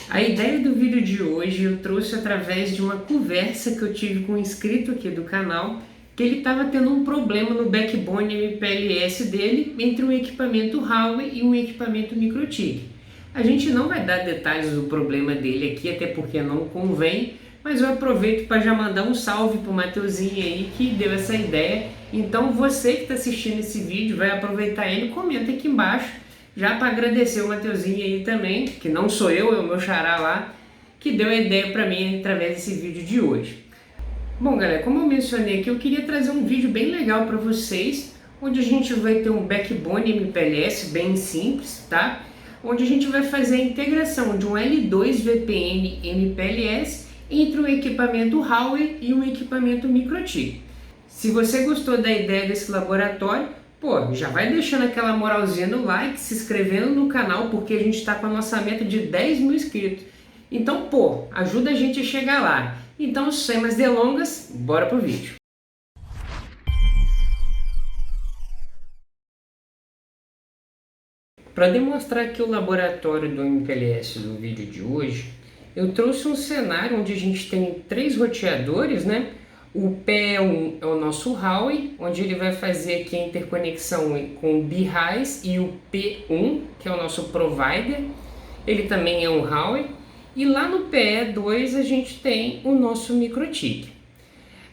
A ideia do vídeo de hoje eu trouxe através de uma conversa que eu tive com um inscrito aqui do canal, que ele estava tendo um problema no backbone MPLS dele entre um equipamento Huawei e um equipamento MikroTik. A gente não vai dar detalhes do problema dele aqui, até porque não convém, mas eu aproveito para já mandar um salve para o Mateuzinho aí que deu essa ideia. Então você que está assistindo esse vídeo vai aproveitar ele, comenta aqui embaixo, já para agradecer o Mateuzinho aí também, que não sou eu, é o meu xará lá, que deu a ideia para mim através desse vídeo de hoje. Bom galera, como eu mencionei aqui, eu queria trazer um vídeo bem legal para vocês, onde a gente vai ter um backbone MPLS bem simples, tá? Onde a gente vai fazer a integração de um L2 VPN MPLS entre um equipamento Huawei e um equipamento MikroTik. Se você gostou da ideia desse laboratório, pô, já vai deixando aquela moralzinha no like, se inscrevendo no canal, porque a gente está com a nossa meta de 10 mil inscritos. Então, pô, ajuda a gente a chegar lá. Então, sem mais delongas, bora pro vídeo. Para demonstrar aqui o laboratório do MPLS do vídeo de hoje, eu trouxe um cenário onde a gente tem 3 roteadores, né? O PE1 é o nosso Huawei, onde ele vai fazer aqui a interconexão com o BHAIS, e o P1, que é o nosso provider, ele também é um Huawei. E lá no PE2 a gente tem o nosso MikroTik.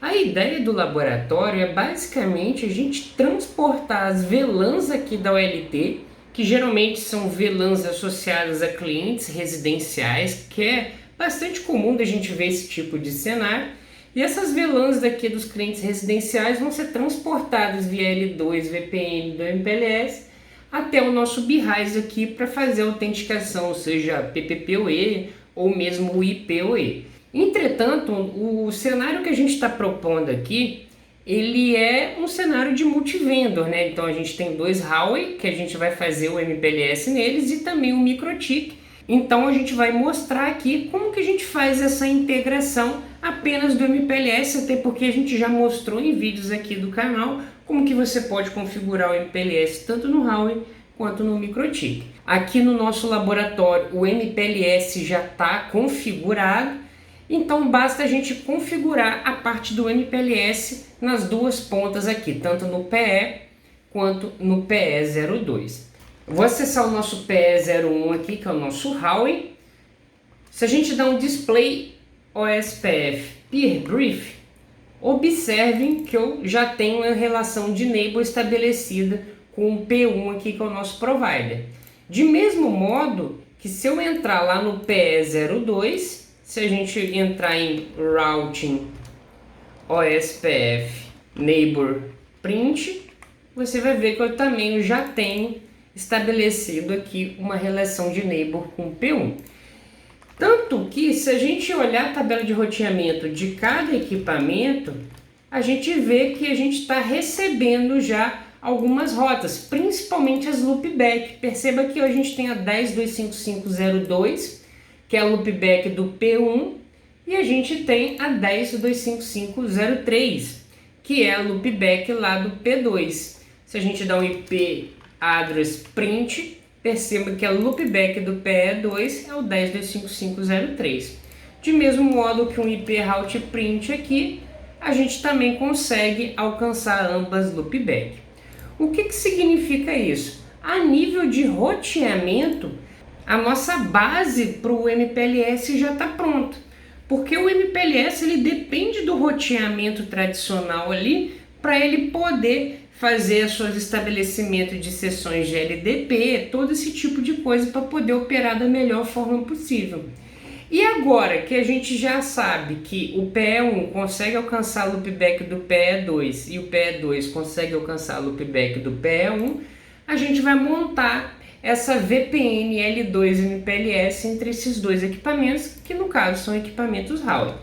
A ideia do laboratório é basicamente a gente transportar as VLANs aqui da OLT, que geralmente são VLANs associadas a clientes residenciais, que é bastante comum da gente ver esse tipo de cenário. E essas VLANs daqui dos clientes residenciais vão ser transportadas via L2 VPN do MPLS até o nosso BHAIS aqui para fazer a autenticação, seja PPPoE ou mesmo o IPoE. Entretanto, o cenário que a gente está propondo aqui, ele é um cenário de multivendor, né? Então a gente tem 2 Huawei, que a gente vai fazer o MPLS neles, e também o MikroTik. Então a gente vai mostrar aqui como que a gente faz essa integração apenas do MPLS, até porque a gente já mostrou em vídeos aqui do canal como que você pode configurar o MPLS tanto no Huawei quanto no MikroTik. Aqui no nosso laboratório o MPLS já está configurado, então basta a gente configurar a parte do MPLS nas duas pontas aqui, tanto no PE quanto no PE02. Vou acessar o nosso PE01 aqui, que é o nosso Huawei. Se a gente dá um display OSPF Peer Brief, observem que eu já tenho a relação de neighbor estabelecida com o P1 aqui, que é o nosso provider. De mesmo modo que se eu entrar lá no PE02, se a gente entrar em Routing OSPF Neighbor Print, você vai ver que eu também já tenho estabelecido aqui uma relação de neighbor com o P1. Tanto que, se a gente olhar a tabela de roteamento de cada equipamento, a gente vê que a gente está recebendo já algumas rotas, principalmente as loopback. Perceba que a gente tem a 10.255.02, que é a loopback do P1, e a gente tem a 10.255.03, que é a loopback lá do P2. Se a gente dá um IP address print, perceba que a loopback do PE2 é o 10.255.03. De mesmo modo que um IP route print aqui, a gente também consegue alcançar ambas loopback. O que significa isso? A nível de roteamento, a nossa base para o MPLS já está pronta, porque o MPLS ele depende do roteamento tradicional ali para ele poder fazer seus estabelecimentos de sessões de LDP, todo esse tipo de coisa para poder operar da melhor forma possível. E agora que a gente já sabe que o PE1 consegue alcançar a loopback do PE2 e o PE2 consegue alcançar a loopback do PE1, a gente vai montar essa VPN L2 MPLS entre esses dois equipamentos, que no caso são equipamentos Huawei.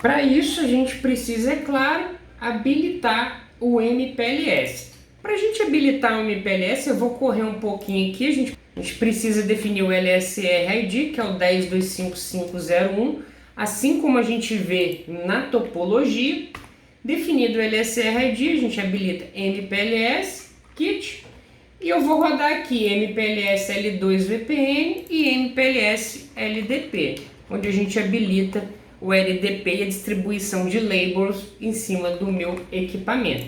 Para isso a gente precisa, é claro, habilitar o MPLS. Para a gente habilitar o MPLS, eu vou correr um pouquinho aqui, a gente precisa definir o LSR ID, que é o 10.255.01, assim como a gente vê na topologia. Definido o LSR ID, a gente habilita MPLS, Kit, E eu vou rodar aqui MPLS L2 VPN e MPLS LDP, onde a gente habilita o LDP e a distribuição de labels em cima do meu equipamento.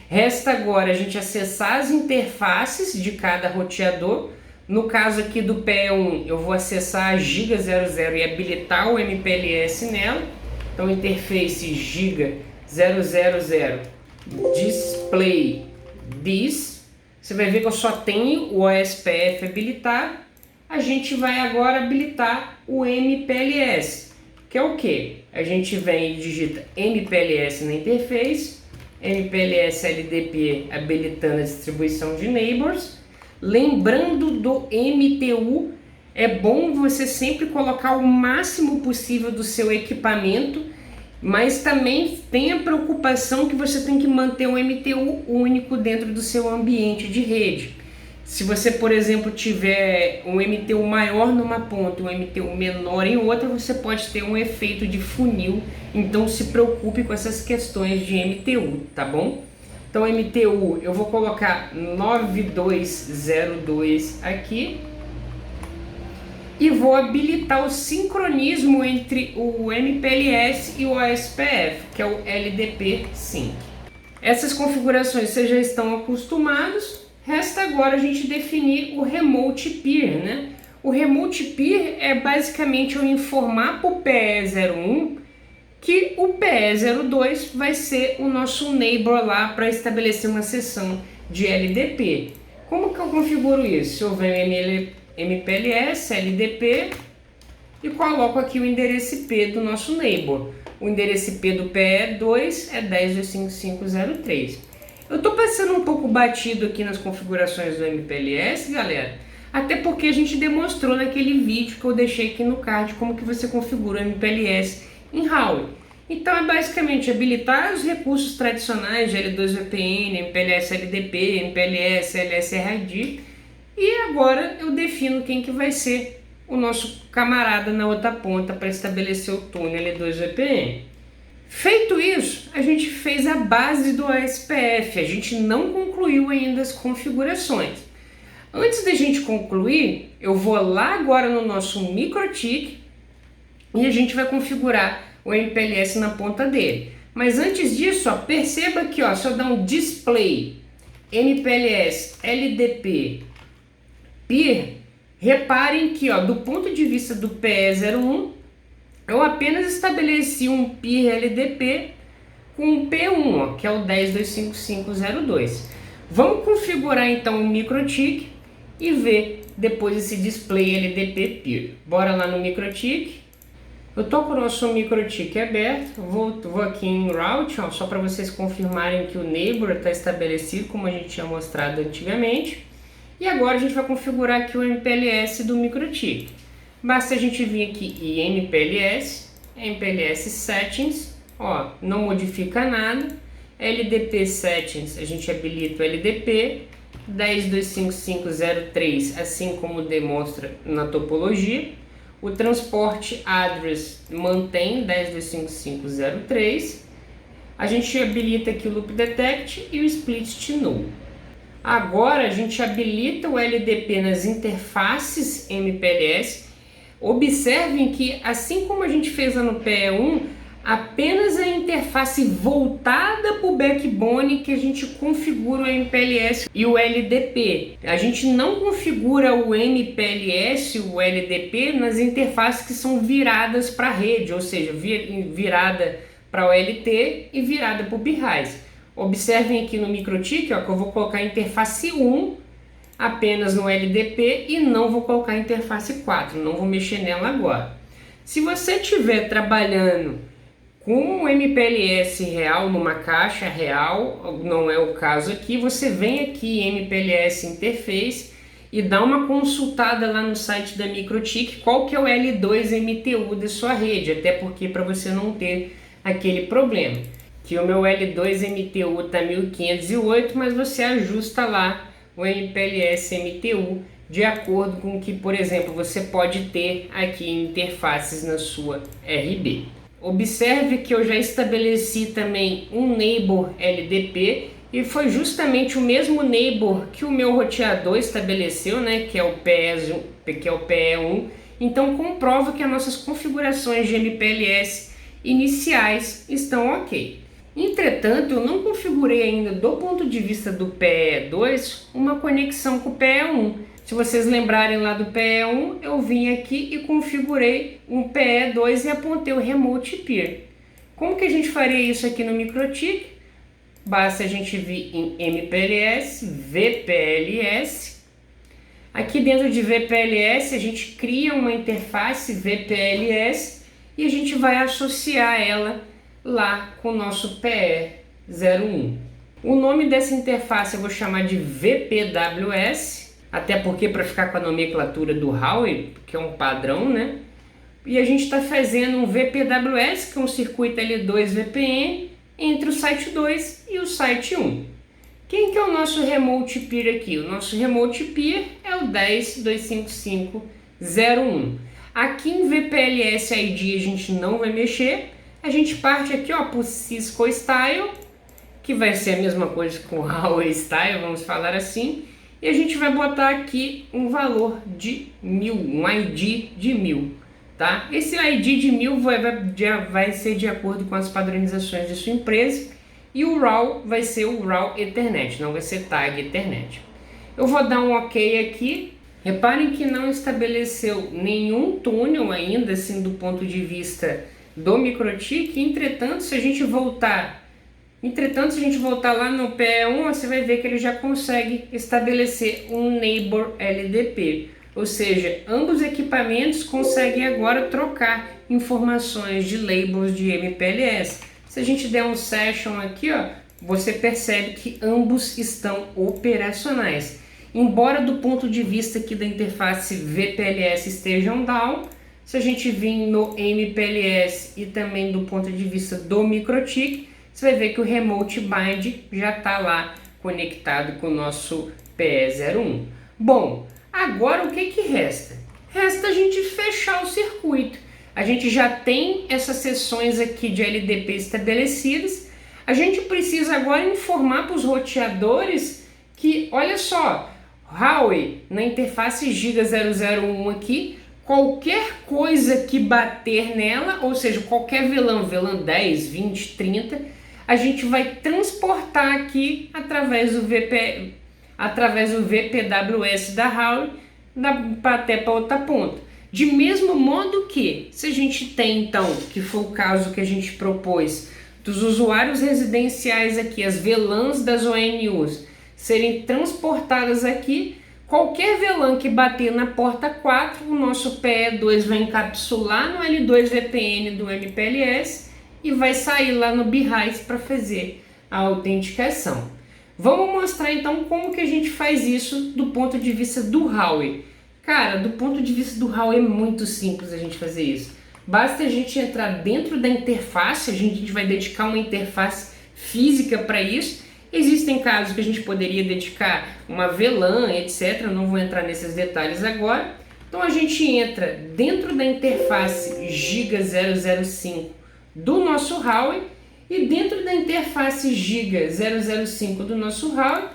Resta agora a gente acessar as interfaces de cada roteador. No caso aqui do PE1, eu vou acessar a Giga 00 e habilitar o MPLS nela. Então, interface Giga 000 Display This. Você vai ver que eu só tenho o OSPF habilitado. A gente vai agora habilitar o MPLS, que é o que? A gente vem e digita MPLS na interface, MPLS LDP habilitando a distribuição de neighbors. Lembrando do MTU, é bom você sempre colocar o máximo possível do seu equipamento, mas também tenha preocupação que você tem que manter um MTU único dentro do seu ambiente de rede. Se você, por exemplo, tiver um MTU maior numa ponta e um MTU menor em outra, você pode ter um efeito de funil, então se preocupe com essas questões de MTU, tá bom? Então MTU eu vou colocar 9202 aqui e vou habilitar o sincronismo entre o MPLS e o OSPF, que é o LDP Sync. Essas configurações vocês já estão acostumados, resta agora a gente definir o Remote Peer, né? O Remote Peer é basicamente eu informar para o PE01 que o PE02 vai ser o nosso neighbor lá para estabelecer uma sessão de LDP. Como que eu configuro isso? Eu venho MPLS, LDP e coloco aqui o endereço IP do nosso neighbor. O endereço IP do PE2 é 10.255.0.3. Eu estou passando um pouco batido aqui nas configurações do MPLS, galera, até porque a gente demonstrou naquele vídeo que eu deixei aqui no card como que você configura o MPLS em Huawei. Então é basicamente habilitar os recursos tradicionais de L2VPN, MPLS LDP, MPLS LSRID, e agora eu defino quem que vai ser o nosso camarada na outra ponta para estabelecer o túnel L2VPN. Feito isso, a gente fez a base do OSPF, a gente não concluiu ainda as configurações. Antes da gente concluir, eu vou lá agora no nosso MikroTik e a gente vai configurar o MPLS na ponta dele. Mas antes disso, ó, perceba aqui, ó, se eu dar um display MPLS LDP Peer, reparem que, ó, do ponto de vista do PE01, eu apenas estabeleci um Peer LDP com um P1, ó, que é o 10.255.0.2. Vamos configurar então o MikroTik e ver depois esse display LDP Peer. Bora lá no MikroTik. Eu tô com o nosso MikroTik aberto, vou aqui em Route, ó, só para vocês confirmarem que o neighbor está estabelecido como a gente tinha mostrado antigamente. E agora a gente vai configurar aqui o MPLS do MikroTik. Basta a gente vir aqui em MPLS Settings, ó, não modifica nada. LDP Settings, a gente habilita o LDP 10.255.0.3, assim como demonstra na topologia. O transporte address mantém 10.255.0.3. A gente habilita aqui o loop detect e o split to null. Agora a gente habilita o LDP nas interfaces MPLS. Observem que, assim como a gente fez lá no PE1, apenas a interface voltada para o backbone que a gente configura o MPLS e o LDP. A gente não configura o MPLS e o LDP nas interfaces que são viradas para a rede, ou seja, virada para o LT e virada para o BRISE. Observem aqui no MikroTik, ó, que eu vou colocar a interface 1 apenas no LDP e não vou colocar a interface 4, não vou mexer nela agora. Se você estiver trabalhando com o MPLS real numa caixa real, não é o caso aqui, você vem aqui em MPLS Interface e dá uma consultada lá no site da MikroTik qual que é o L2 MTU da sua rede, até porque para você não ter aquele problema. Que o meu L2 MTU está 1508, mas você ajusta lá o MPLS MTU de acordo com o que, por exemplo, você pode ter aqui em interfaces na sua RB. Observe que eu já estabeleci também um neighbor LDP E foi justamente o mesmo neighbor que o meu roteador estabeleceu, né, que é o PE1. Então comprova que as nossas configurações de MPLS iniciais estão ok. Entretanto, eu não configurei ainda, do ponto de vista do PE2, uma conexão com o PE1. Se vocês lembrarem lá do PE1, eu vim aqui e configurei um PE2 e apontei o Remote Peer. Como que a gente faria isso aqui no MikroTik? Basta a gente vir em MPLS, VPLS. Aqui dentro de VPLS a gente cria uma interface VPLS e a gente vai associar ela lá com o nosso PE01. O nome dessa interface eu vou chamar de VPWS, até porque para ficar com a nomenclatura do Huawei, que é um padrão, né? E a gente está fazendo um VPWS, que é um circuito L2 VPN, entre o site 2 e o site 1. Quem que é o nosso Remote Peer aqui? O nosso Remote Peer é o 10.255.0.1. Aqui em VPLS ID a gente não vai mexer. A gente parte aqui para o Cisco Style, que vai ser a mesma coisa com o Huawei Style, vamos falar assim. E a gente vai botar aqui um valor de 1000, um ID de 1000. Tá? Esse ID de 1000 vai ser de acordo com as padronizações de sua empresa. E o RAW vai ser o RAW Ethernet, não vai ser tag Ethernet. Eu vou dar um OK aqui. Reparem que não estabeleceu nenhum túnel ainda, assim, do ponto de vista do MikroTik. Entretanto, se a gente voltar lá no PE1, você vai ver que ele já consegue estabelecer um Neighbor LDP. Ou seja, ambos os equipamentos conseguem agora trocar informações de labels de MPLS. Se a gente der um session aqui, você percebe que ambos estão operacionais. Embora do ponto de vista aqui da interface VPLS estejam down, se a gente vir no MPLS e também do ponto de vista do MikroTik, você vai ver que o Remote Bind já está lá conectado com o nosso PE01. Bom, agora o que resta? Resta a gente fechar o circuito. A gente já tem essas seções aqui de LDP estabelecidas. A gente precisa agora informar para os roteadores que, olha só, Huawei na interface Giga 001 aqui, qualquer coisa que bater nela, ou seja, qualquer VLAN 10, 20, 30, a gente vai transportar aqui através do VPWS da Huawei até para outra ponta. De mesmo modo que, se a gente tem então, que foi o caso que a gente propôs, dos usuários residenciais aqui, as VLANs das ONUs, serem transportadas aqui, qualquer VLAN que bater na porta 4, o nosso PE2 vai encapsular no L2 VPN do MPLS e vai sair lá no Beehive para fazer a autenticação. Vamos mostrar então como que a gente faz isso do ponto de vista do Huawei. Cara, do ponto de vista do Huawei é muito simples a gente fazer isso. Basta a gente entrar dentro da interface, a gente vai dedicar uma interface física para isso. Existem casos que a gente poderia dedicar uma VLAN, etc. Eu não vou entrar nesses detalhes agora. Então a gente entra dentro da interface Giga 005 do nosso Huawei e dentro da interface Giga 005 do nosso Huawei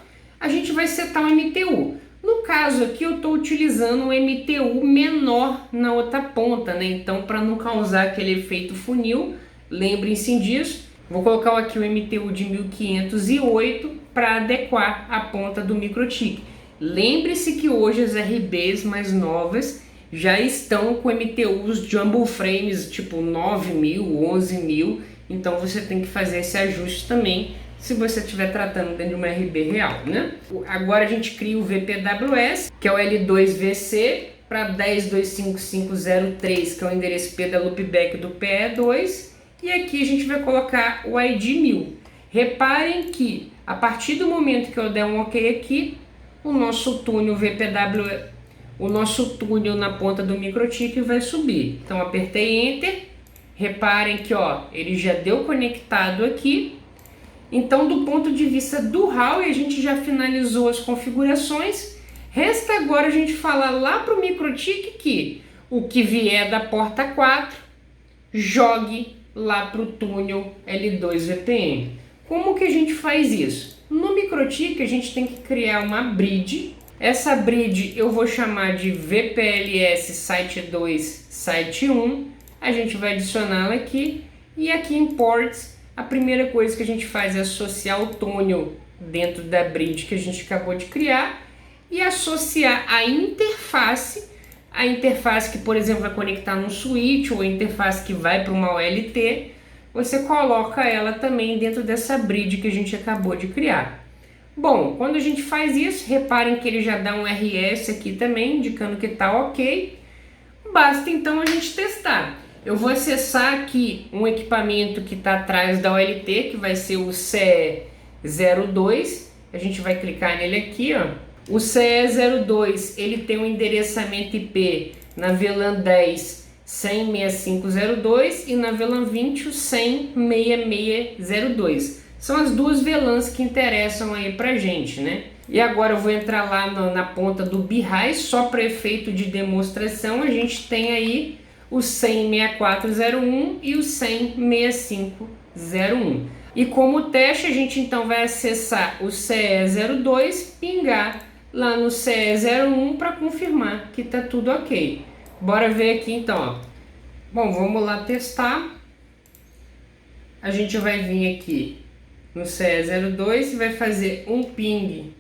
a gente vai setar um MTU. No caso aqui eu estou utilizando um MTU menor na outra ponta, né? Então, para não causar aquele efeito funil, lembrem-se disso. Vou colocar aqui o MTU de 1508 para adequar a ponta do MikroTik. Lembre-se que hoje as RBs mais novas já estão com MTUs Jumbo Frames tipo 9.000, 11.000. Então você tem que fazer esse ajuste também, se você estiver tratando dentro de uma RB real, né? Agora a gente cria o VPWS, que é o L2VC, para 10.255.0.3, que é o endereço IP da loopback do PE2, e aqui a gente vai colocar o ID 1000. Reparem que, a partir do momento que eu der um OK aqui, o nosso túnel VPW, o nosso túnel na ponta do MikroTik vai subir. Então apertei Enter, reparem que ele já deu conectado aqui. Então, do ponto de vista do Huawei, a gente já finalizou as configurações. Resta agora a gente falar lá para o MikroTik que o que vier da porta 4, jogue lá para o túnel L2 VPN. Como que a gente faz isso? No microtik a gente tem que criar uma bridge. Essa bridge eu vou chamar de VPLS site 2, site 1. A gente vai adicioná-la aqui. E aqui em ports, a primeira coisa que a gente faz é associar o túnel dentro da bridge que a gente acabou de criar e associar a interface que, por exemplo, vai conectar num switch ou a interface que vai para uma OLT, você coloca ela também dentro dessa bridge que a gente acabou de criar. Bom, quando a gente faz isso, reparem que ele já dá um RS aqui também, indicando que está ok. Basta então a gente testar. Eu vou acessar aqui um equipamento que está atrás da OLT, que vai ser o CE02. A gente vai clicar nele aqui, ó. O CE02 ele tem um endereçamento IP na VLAN 10 100.6502 e na VLAN 20 100.6602. São as duas VLANs que interessam aí pra gente, né? E agora eu vou entrar lá na ponta do BHAI, só para efeito de demonstração. A gente tem aí o 100.6401 e o 100.6501. E como teste a gente então vai acessar o CE02, pingar lá no CE01 para confirmar que está tudo ok. Bora ver aqui então, ó. Bom, vamos lá testar. A gente vai vir aqui no CE02 e vai fazer um ping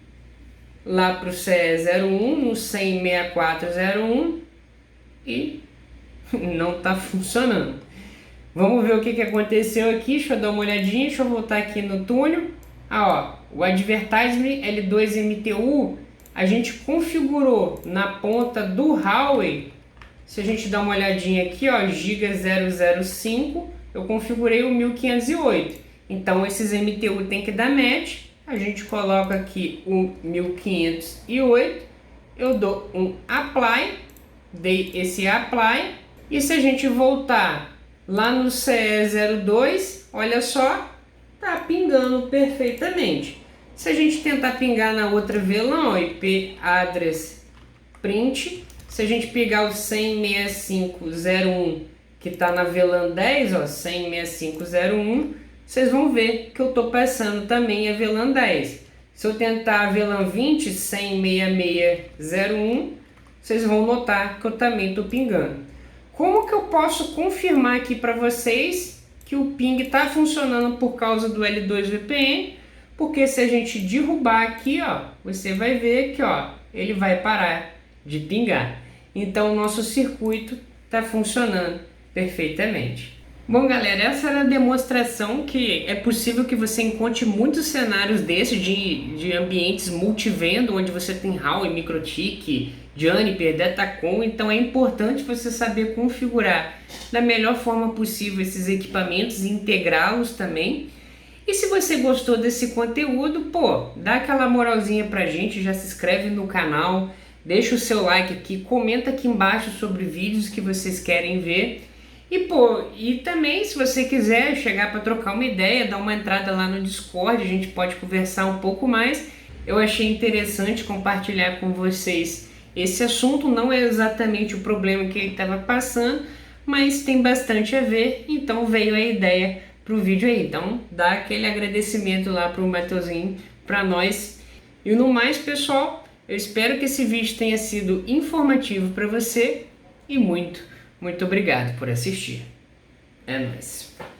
lá para o CE01 no 100.6401 e não está funcionando. Vamos ver o que aconteceu aqui. Deixa eu dar uma olhadinha. Deixa eu voltar aqui no túnel. Ó, o advertisement L2MTU a gente configurou na ponta do Huawei. Se a gente dá uma olhadinha aqui, ó, Giga 005, eu configurei o 1508. Então esses MTU tem que dar match. A gente coloca aqui o 1508. Eu dou um apply, dei esse apply. E se a gente voltar lá no CE02, olha só, tá pingando perfeitamente. Se a gente tentar pingar na outra VLAN, ó, IP address print, se a gente pegar o 100.6501 que está na VLAN 10, ó, 100.6501, vocês vão ver que eu estou passando também a VLAN 10. Se eu tentar a VLAN 20, 100.6601, vocês vão notar que eu também estou pingando. Como que eu posso confirmar aqui para vocês que o ping está funcionando por causa do L2 VPN? Porque se a gente derrubar aqui, ó, você vai ver que, ó, ele vai parar de pingar. Então o nosso circuito está funcionando perfeitamente. Bom, galera, essa era a demonstração que é possível que você encontre muitos cenários desses de ambientes multivendo, onde você tem Huawei, MikroTik, Juniper, Datacom. Então é importante você saber configurar da melhor forma possível esses equipamentos e integrá-los também. E se você gostou desse conteúdo, pô, dá aquela moralzinha pra gente, já se inscreve no canal, deixa o seu like aqui, comenta aqui embaixo sobre vídeos que vocês querem ver. E pô, e também se você quiser chegar para trocar uma ideia, dar uma entrada lá no Discord, a gente pode conversar um pouco mais. Eu achei interessante compartilhar com vocês esse assunto, não é exatamente o problema que ele estava passando, mas tem bastante a ver, então veio a ideia para o vídeo aí. Então dá aquele agradecimento lá para o Matheusinho, para nós. E no mais, pessoal, eu espero que esse vídeo tenha sido informativo para você e muito obrigado por assistir. É nóis.